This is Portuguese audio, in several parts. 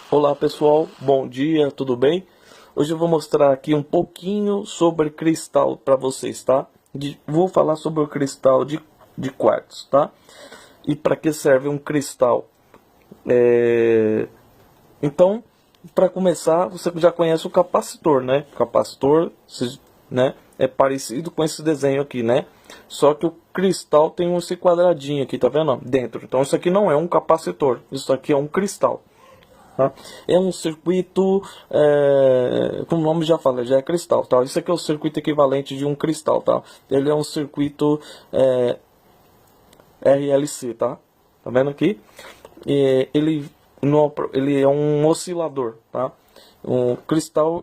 Olá pessoal, bom dia, tudo bem? Hoje eu vou mostrar aqui um pouquinho sobre cristal para vocês, tá? Vou falar sobre o cristal de quartzo, tá? E para que serve um cristal? Então, para começar, você já conhece o capacitor, né? O capacitor, né? É parecido com esse desenho aqui, né? Só que o cristal tem esse quadradinho aqui, tá vendo? Dentro. Então isso aqui não é um capacitor, isso aqui é um cristal. Tá? É um circuito, como o nome já fala, já é cristal. Tá? Isso aqui é o circuito equivalente de um cristal. Tá? Ele é um circuito RLC. Tá vendo aqui? Ele é um oscilador. Tá? O cristal,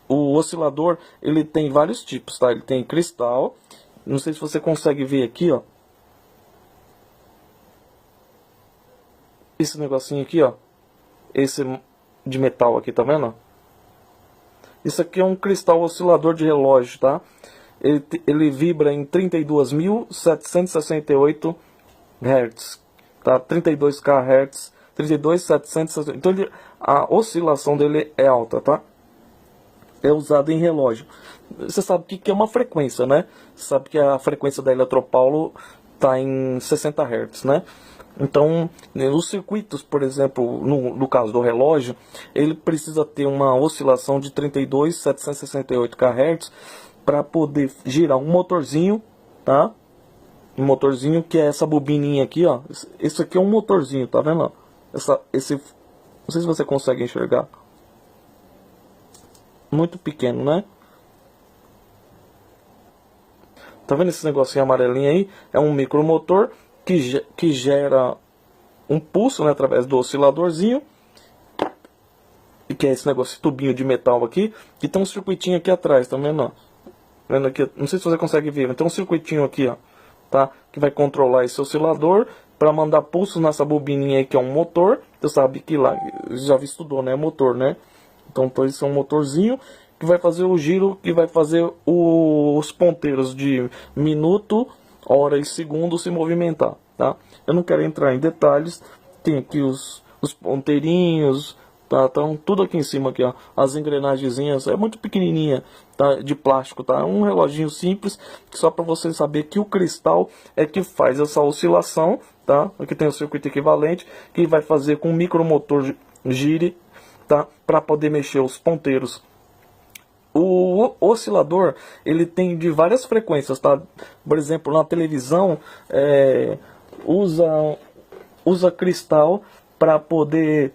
o oscilador, ele tem vários tipos. Tá? Ele tem cristal. Não sei se você consegue ver aqui, ó. Esse negocinho aqui, ó. Esse de metal aqui, tá vendo? Isso aqui é um cristal oscilador de relógio, tá? Ele vibra em 32.768 Hz, tá? 32 kHz, 32.768. Então a oscilação dele é alta, tá? É usado em relógio. Você sabe que é uma frequência, né? Você sabe que a frequência da eletropaulo tá em 60 Hz, né? Então, nos circuitos, por exemplo, no caso do relógio, ele precisa ter uma oscilação de 32.768 kHz para poder girar um motorzinho, tá? Um motorzinho que é essa bobininha aqui, ó. Esse aqui é um motorzinho, tá vendo? Não sei se você consegue enxergar. Muito pequeno, né? Tá vendo esse negocinho amarelinho aí? É um micromotor que gera um pulso, né, através do osciladorzinho, que é esse negócio, esse tubinho de metal aqui, que tem um circuitinho aqui atrás, tá vendo? Ó? Vendo aqui? Não sei se você consegue ver, tem um circuitinho aqui, ó, tá? Que vai controlar esse oscilador para mandar pulso nessa bobininha aí, que é um motor. Você sabe que lá, já estudou, né? Motor, né? Então, esse é um motorzinho que vai fazer o giro, que vai fazer os ponteiros de minuto, hora e segundo se movimentar, tá? Eu não quero entrar em detalhes. Tem aqui os ponteirinhos, tá? Então tudo aqui em cima aqui, ó, as engrenagenzinhas, é muito pequenininha, tá? De plástico, tá? Um reloginho simples, só para você saber que o cristal é que faz essa oscilação, tá? Aqui tem o circuito equivalente que vai fazer com o micromotor gire, tá? Para poder mexer os ponteiros. O oscilador, ele tem de várias frequências, tá? Por exemplo, na televisão, usa cristal para poder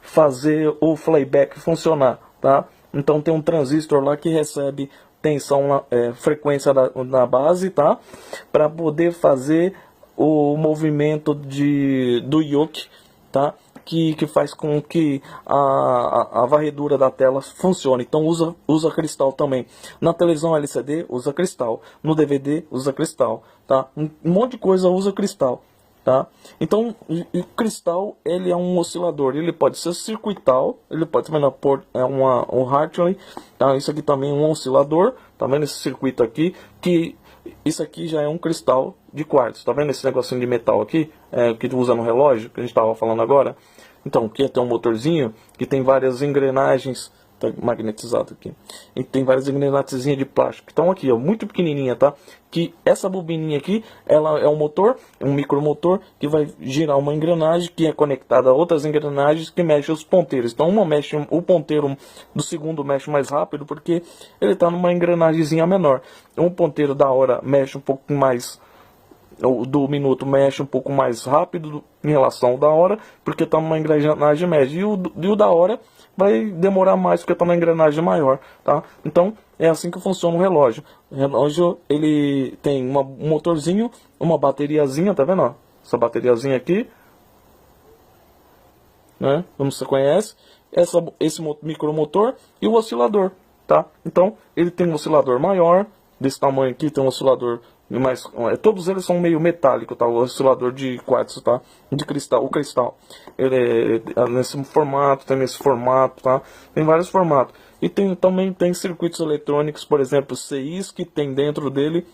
fazer o playback funcionar, tá? Então tem um transistor lá que recebe tensão, frequência na base, tá? Para poder fazer o movimento do yoke, tá? Que faz com que a varredura da tela funcione. Então usa cristal também. Na televisão LCD usa cristal. No DVD usa cristal. Tá? Um monte de coisa usa cristal. Tá? Então o cristal, ele é um oscilador. Ele pode ser circuital. Ele pode também pôr um Hartley. Tá? Isso aqui também é um oscilador. Tá vendo esse circuito aqui? Que isso aqui já é um cristal de quartzo. Tá vendo esse negocinho de metal aqui? Que usa no relógio, que a gente estava falando agora? Então, aqui tem um motorzinho que tem várias engrenagens, tá magnetizado aqui. E tem várias engrenagenzinhas de plástico. Então aqui, ó, muito pequenininha, tá? Que essa bobininha aqui, ela é um motor, um micromotor que vai girar uma engrenagem que é conectada a outras engrenagens que mexem os ponteiros. Então uma mexe, o ponteiro do segundo mexe mais rápido porque ele está numa engrenagemzinha menor. Um ponteiro da hora mexe um pouco mais, o do minuto mexe um pouco mais rápido em relação ao da hora, porque está numa engrenagem média. E o da hora vai demorar mais, porque está numa engrenagem maior, tá? Então, é assim que funciona o relógio. O relógio, ele tem um motorzinho, uma bateriazinha, tá vendo? Ó? Essa bateriazinha aqui, né? Como você conhece. Esse micromotor e o oscilador, tá? Então, ele tem um oscilador maior, desse tamanho aqui, tem um oscilador mais, todos eles são meio metálico, tá? O oscilador de quartzo, tá? De cristal, o cristal, ele é nesse formato, tem nesse formato, tá? Tem vários formatos. E também tem circuitos eletrônicos, por exemplo, CIs, que tem dentro dele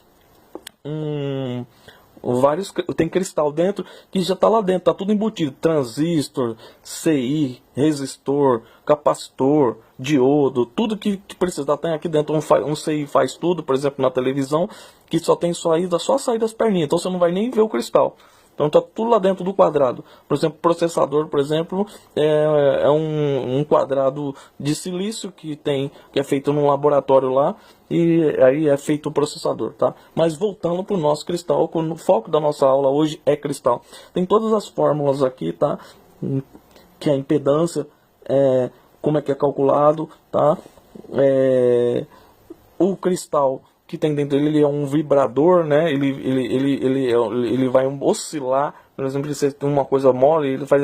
tem cristal dentro que já está lá dentro, está tudo embutido, transistor, CI, resistor, capacitor, diodo, tudo que precisar tem aqui dentro. Um CI faz tudo, por exemplo, na televisão, que só tem saída, só sair das perninhas, então você não vai nem ver o cristal. Então está tudo lá dentro do quadrado. Por exemplo, processador, por exemplo, é um quadrado de silício que é feito num laboratório lá, e aí é feito o processador, tá? Mas voltando para o nosso cristal, o foco da nossa aula hoje é cristal. Tem todas as fórmulas aqui, tá? Que é a impedância, como é que é calculado, tá? O cristal que tem dentro dele, ele é um vibrador, né? Ele vai oscilar. Por exemplo, se tem uma coisa mole, ele faz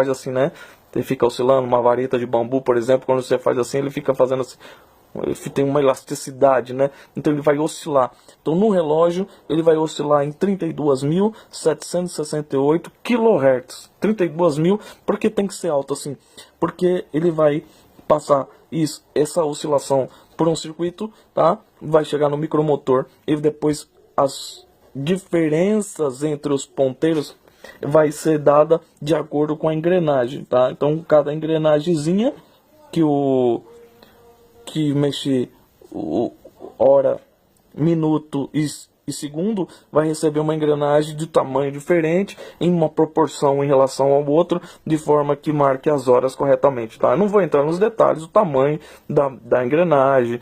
assim, né? Ele fica oscilando. Uma vareta de bambu, por exemplo, quando você faz assim, ele fica fazendo assim. Ele tem uma elasticidade, né? Então ele vai oscilar. Então no relógio ele vai oscilar em 32.768 kHz. 32.000, porque tem que ser alto assim? Porque ele vai passar essa oscilação por um circuito, tá? Vai chegar no micromotor e depois as diferenças entre os ponteiros vai ser dada de acordo com a engrenagem, tá? Então cada engrenagemzinha que mexe hora, minuto e segundo vai receber uma engrenagem de tamanho diferente, em uma proporção em relação ao outro, de forma que marque as horas corretamente, tá? Eu não vou entrar nos detalhes do tamanho da engrenagem,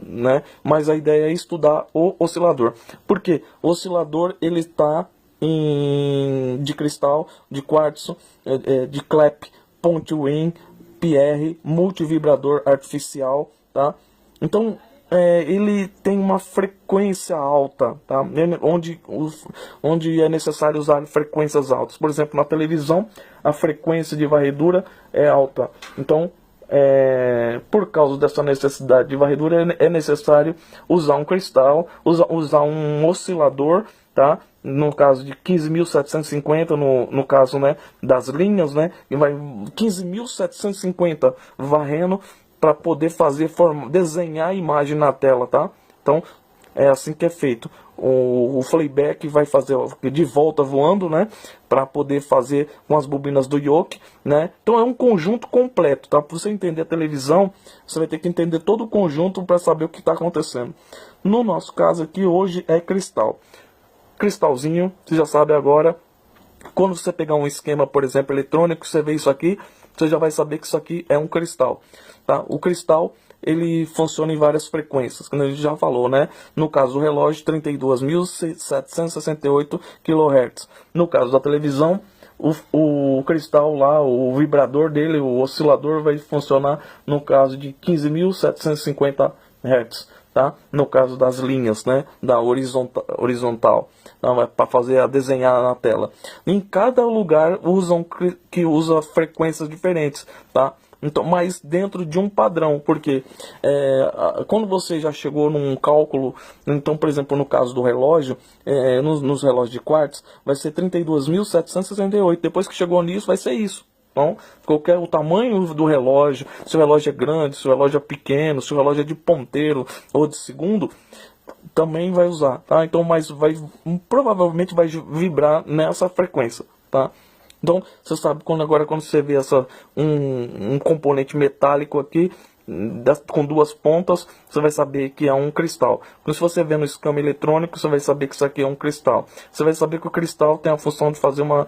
né? Mas a ideia é estudar o oscilador. Porque o oscilador ele está de cristal, de quartzo, de Klep, Ponte-Win, PR, multivibrador artificial, tá? Então ele tem uma frequência alta, tá? Onde é necessário usar frequências altas. Por exemplo, na televisão a frequência de varredura é alta. Então por causa dessa necessidade de varredura é necessário usar um cristal, usar um oscilador, tá? No caso de 15.750, no caso, né, das linhas, né, e vai 15.750 varrendo para poder desenhar a imagem na tela, tá? Então é assim que é feito. O playback vai fazer de volta voando, né, para poder fazer com as bobinas do yoke, né? Então é um conjunto completo, tá? Para você entender a televisão, você vai ter que entender todo o conjunto para saber o que está acontecendo. No nosso caso aqui hoje é cristal. Cristalzinho, você já sabe agora. Quando você pegar um esquema, por exemplo, eletrônico, você vê isso aqui, você já vai saber que isso aqui é um cristal, tá? O cristal, ele funciona em várias frequências, como a gente já falou, né? No caso do relógio, 32.768 kHz. No caso da televisão, o cristal lá, o vibrador dele, o oscilador vai funcionar no caso de 15.750 Hz. Tá? No caso das linhas, né, da horizontal, então, para fazer desenhar na tela. Em cada lugar usa frequências diferentes, tá? Então, mas dentro de um padrão, porque quando você já chegou num cálculo, então, por exemplo, no caso do relógio, nos relógios de quartzo, vai ser 32.768. Depois que chegou nisso, vai ser isso. Então, o tamanho do relógio, se o relógio é grande, se o relógio é pequeno, se o relógio é de ponteiro ou de segundo, também vai usar, tá? Então, provavelmente vai vibrar nessa frequência, tá? Então, você sabe quando você vê um componente metálico aqui, com duas pontas, você vai saber que é um cristal. Então, se você vê no esquema eletrônico, você vai saber que isso aqui é um cristal. Você vai saber que o cristal tem a função de fazer uma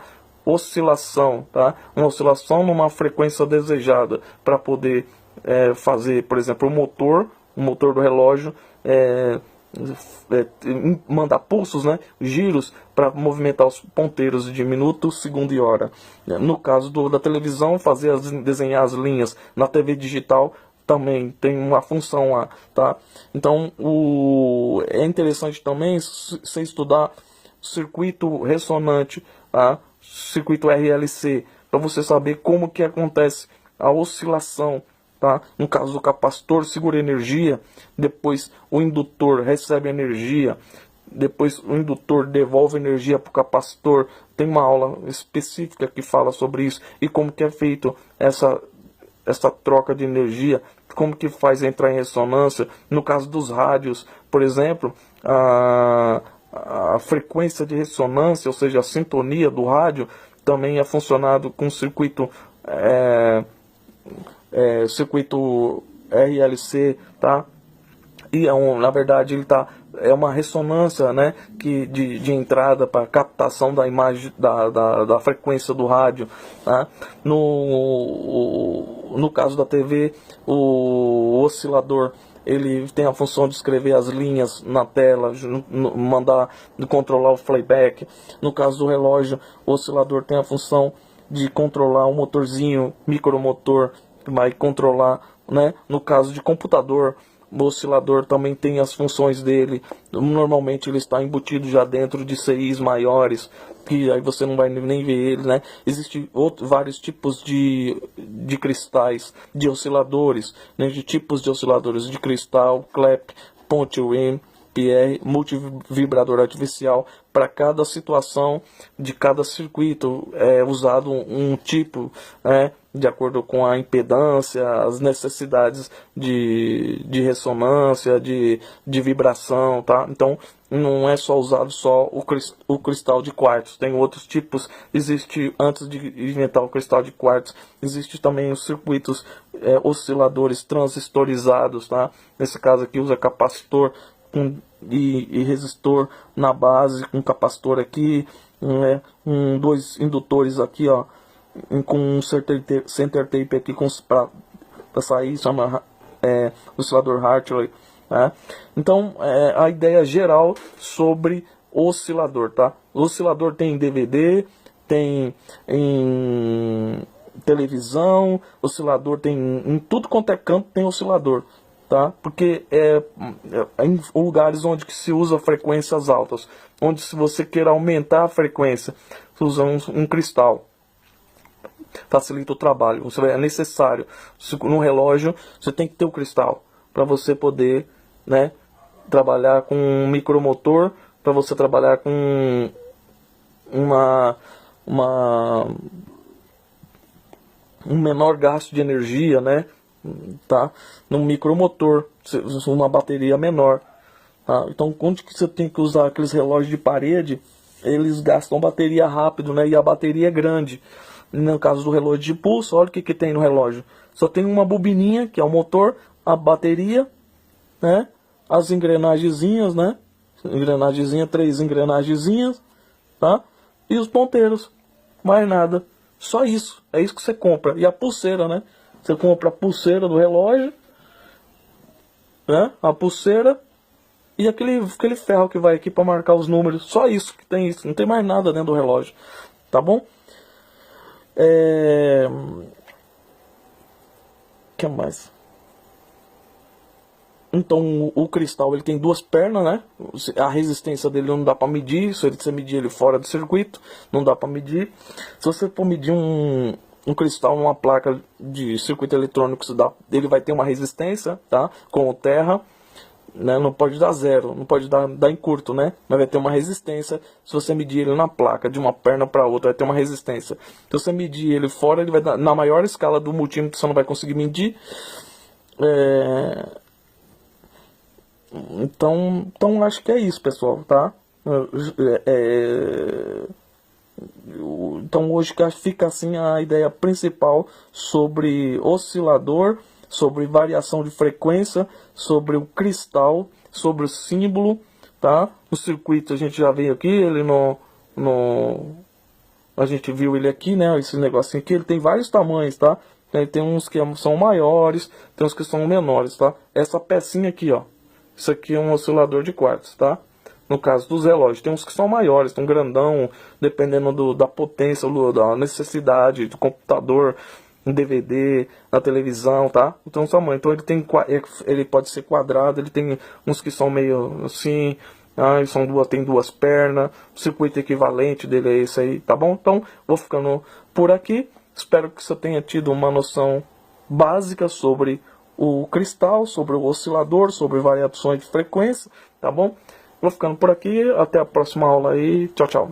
oscilação, tá? Uma oscilação numa frequência desejada para poder fazer, por exemplo, o motor do relógio mandar pulsos, né? Giros para movimentar os ponteiros de minuto, segundo e hora. No caso da televisão, desenhar as linhas na TV digital também tem uma função lá, tá? Então é interessante também você estudar circuito ressonante, tá? Circuito RLC, para você saber como que acontece a oscilação, tá? No caso do capacitor, segura energia, depois o indutor recebe energia, depois o indutor devolve energia para o capacitor. Tem uma aula específica que fala sobre isso e como que é feito essa troca de energia, como que faz entrar em ressonância. No caso dos rádios, por exemplo, a frequência de ressonância, ou seja, a sintonia do rádio, também é funcionado com circuito circuito RLC, tá? E na verdade ele é uma ressonância, né, de entrada para captação da imagem da frequência do rádio, tá? No caso da TV, o oscilador ele tem a função de escrever as linhas na tela, controlar o playback. No caso do relógio, o oscilador tem a função de controlar o motorzinho, micromotor, que vai controlar, né? No caso de computador, o oscilador também tem as funções dele. Normalmente ele está embutido já dentro de CIs maiores, que aí você não vai nem ver ele, né? Existem vários tipos de cristais, de osciladores, né? De tipos de osciladores de cristal, clap, ponte rim, PR, multivibrador artificial. Para cada situação de cada circuito é usado um tipo, né, de acordo com a impedância, as necessidades de ressonância, de vibração, tá? Então não é só usado só o cristal de quartzo, tem outros tipos. Existe, antes de inventar o cristal de quartzo, existe também os circuitos osciladores transistorizados, tá? Nesse caso aqui usa capacitor e resistor na base, com capacitor aqui, dois indutores aqui, ó, com um center tape aqui para sair, chama oscilador Hartley, né? Então a ideia geral sobre oscilador, tá? O oscilador tem em DVD, tem em televisão, oscilador tem em tudo quanto é canto, tem oscilador, tá? Porque em lugares onde que se usa frequências altas, onde se você queira aumentar a frequência, você usa um cristal, facilita o trabalho. É necessário, no relógio você tem que ter o cristal para você poder, né, trabalhar com um micromotor, para você trabalhar com um menor gasto de energia, né, tá? Num micromotor, uma bateria menor, tá? Então, onde que você tem que usar aqueles relógios de parede, eles gastam bateria rápido, né? E a bateria é grande. No caso do relógio de pulso, olha o que tem no relógio. Só tem uma bobininha, que é o motor, a bateria, né? As engrenagenzinhas, né? Engrenagenzinha, 3 engrenagenzinhas, tá? E os ponteiros. Mais nada. Só isso. É isso que você compra. E a pulseira, né? Você compra a pulseira do relógio, né? A pulseira e aquele ferro que vai aqui para marcar os números. Só isso que tem isso. Não tem mais nada dentro do relógio. Tá bom? Que mais? Então o cristal ele tem duas pernas, né? A resistência dele não dá para medir. Se você medir ele fora do circuito, não dá para medir. Se você for medir um cristal numa placa de circuito eletrônico, ele vai ter uma resistência, tá? Com terra, né? Não pode dar zero, não pode dar em curto, né? Mas vai ter uma resistência. Se você medir ele na placa de uma perna para outra, vai ter uma resistência. Se você medir ele fora, ele vai dar na maior escala do multímetro, você não vai conseguir medir. Então acho que é isso, pessoal, tá? Então hoje fica assim a ideia principal sobre oscilador, sobre variação de frequência, sobre o cristal, sobre o símbolo, tá? O circuito a gente já veio aqui, ele a gente viu ele aqui, né? Esse negocinho aqui, ele tem vários tamanhos, tá? Tem uns que são maiores, tem uns que são menores, tá? Essa pecinha aqui, ó, isso aqui é um oscilador de quartzo, tá? No caso dos relógios, tem uns que são maiores, tem um grandão, dependendo da potência, da necessidade do computador, um DVD, na televisão, tá? Então, tamanho. Então ele pode ser quadrado, ele tem uns que são meio assim, tem duas pernas, o circuito equivalente dele é esse aí, tá bom? Então, vou ficando por aqui. Espero que você tenha tido uma noção básica sobre o cristal, sobre o oscilador, sobre variações de frequência, tá bom? Vou ficando por aqui, até a próxima aula aí, tchau, tchau.